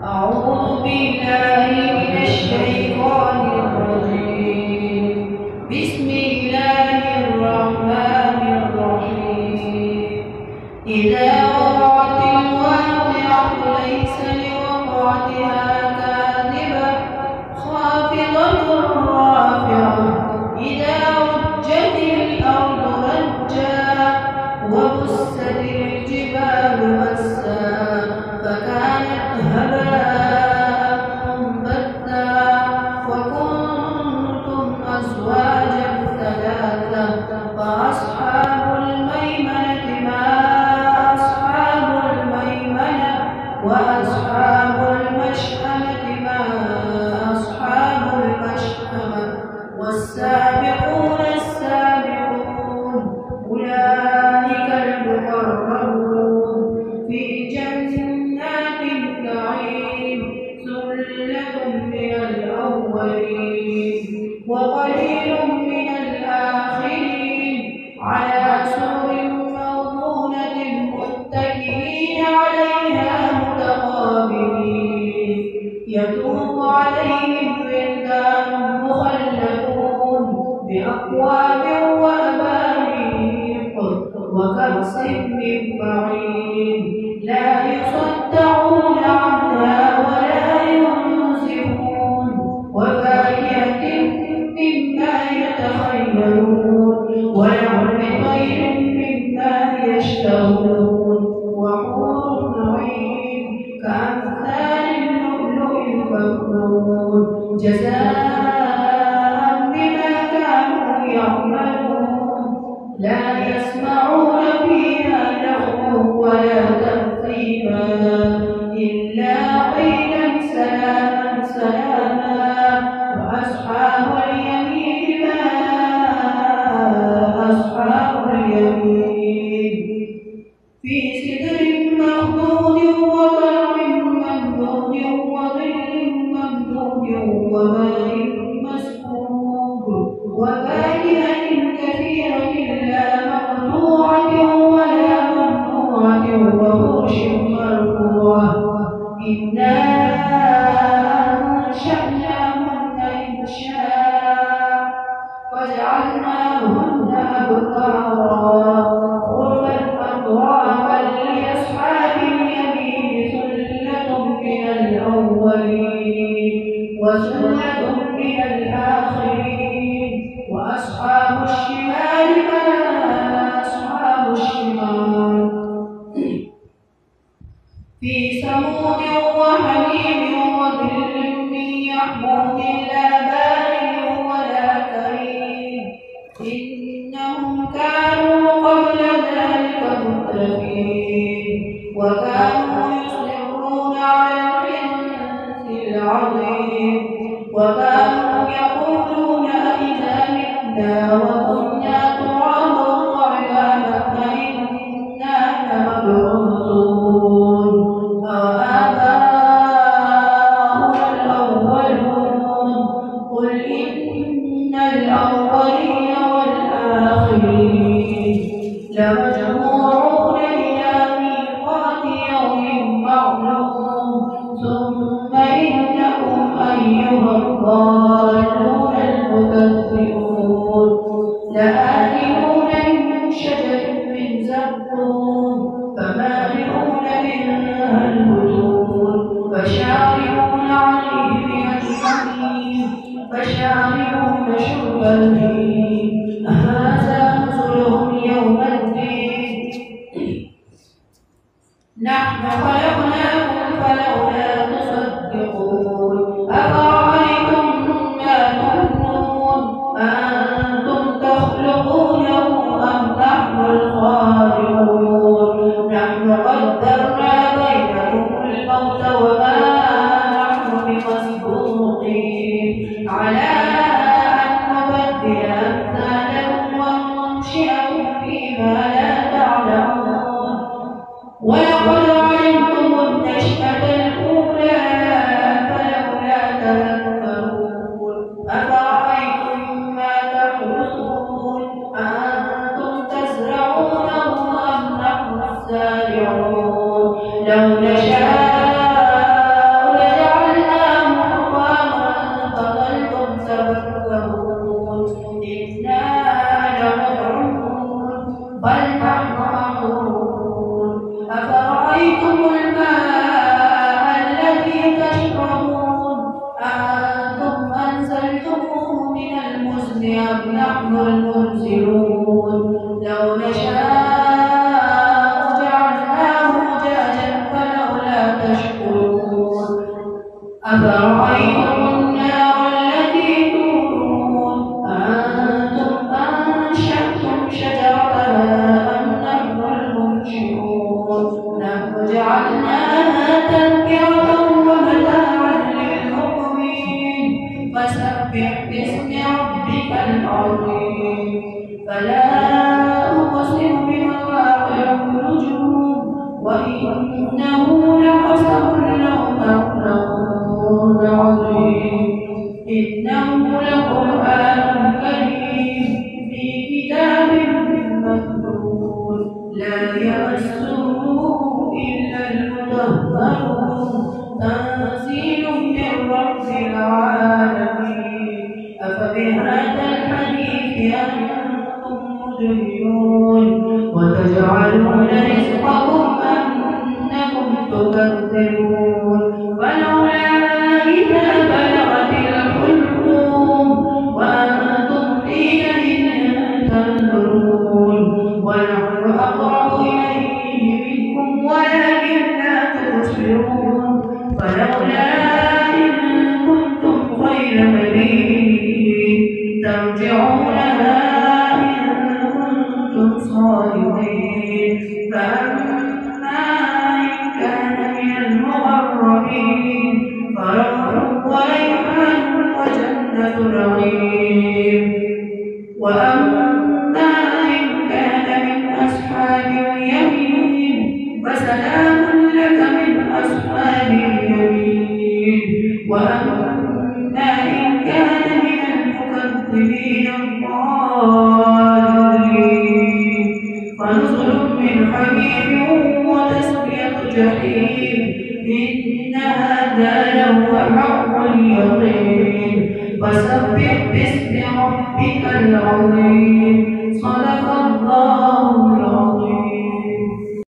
أعوذ بالله من الشيطان الرجيم. بسم الله الرحمن الرحيم. إذا وقعت الواقعة ليس لوقعتها كاذبة خافضة رافعة. إذا رجت الأرض رجا وبست الجبال بسا فكانت هباء منبثا وكنتم أزواجا ثلاثة فأصحاب الميمنة ما أصحاب الميمنة وأصحاب المشأمة ما أصحاب المشأمة والسابقون السابقون أولئك المقربون في جنات النعيم ثلة من الأولين وقليل من الآخرين على سرر موضونة متكئين عليها متقابلين يطوف عليهم ولدان مخلدون بأكواب وأباريق وكأس من معين لا يصدعون عنها ولا ينزفون وفاكهة مما يتخيرون ولحم طير مما يشتهون وحور عين كأمثال اللؤلؤ المكنون جزاء بما كانوا يعملون لا يسمعون فيها لغوا ولا تأثيما إلا قيلا سلاما سلاما وأصحاب اليمين ما أصحاب اليمين في سدر مخضود وطلع ممدود وظل ممدود وماء مسكوب وفاكهة كثيرة لا مقطوعة ولا ممنوعة وفرش مرفوعة إنا أنشأناهن إنشاء فجعلناهن أبكارا غربا أترابا لأصحاب اليمين ثلة من الأولين وثلة من الآخرين وأصحاب الشمال ما أصحاب الشمال في سموم وحميم وظل من يحموم لا بارد ولا كريم إنهم كانوا قبل ذلك مترفين وكانوا يصرون على الحنث العظيم وكانوا يقولون أئذا متنا وكنا ترابا وعظاما أئنا لمبعوثون أوآباؤنا الأولون قل إن الأولين والآخرين لمجموعون إلى ميقات يوم معلوم ثم إنكم أيها الضالون المكذبون لآكلون من شجر من زقوم فمالئون منها البطون فشاربون عليه من الحميم فشاربون شرب الهيم هذا نزلهم يوم الدين نحن خلقناكم فلولا تصدقون أفرأيتم ما تمنون أأنتم تخلقونه أم نحن الخالقون نحن قدرنا بينكم الموت وما نحن بمسبوقين على أن نبدل أمثالكم وننشئكم فيما لا تعلمون ولقد علمتم النشأة الأولى فلولا تذكرون أفرأيتم ما تحرثون أأنتم تزرعونه أم نحن الزارعون لو نشاء تشكرون أفرأيتم النار التي تورون أأنتم أنشأتم شجرتها أم نحن المنشئون نحن جعلناها تذكرة ومتاعا للمقوين فسبح باسم ربك العظيم فلا أقسم بمواقع النجوم وإنه لقسم لو تعلمون عظيم إنه لقرآن كريم في كتاب مكنون لا يمسه إلا المطهرون تنزيل من رب العالمين أفبهذا الحديث أنتم مدهنون وتجعلون رزقكم أنكم تكذبون ولولا إذا بلغت الحلقوم وأنتم حينئذ تنظرون ونحن أقرب إليه منكم ولكن لا تبصرون فلولا إن كنتم غير مدينين ترجعونها إن كنتم صادقين فأما إن كان من المغربين فروح وريحان وجنة نعيم وأما إن كان من أصحاب اليمين فسلام لك من أصحاب اليمين وأما إن كان من المكذبين الضالين فنزل من حميم وتسقية جحيم إن هذا لهو حق اليقين فسبح باسم ربك العظيم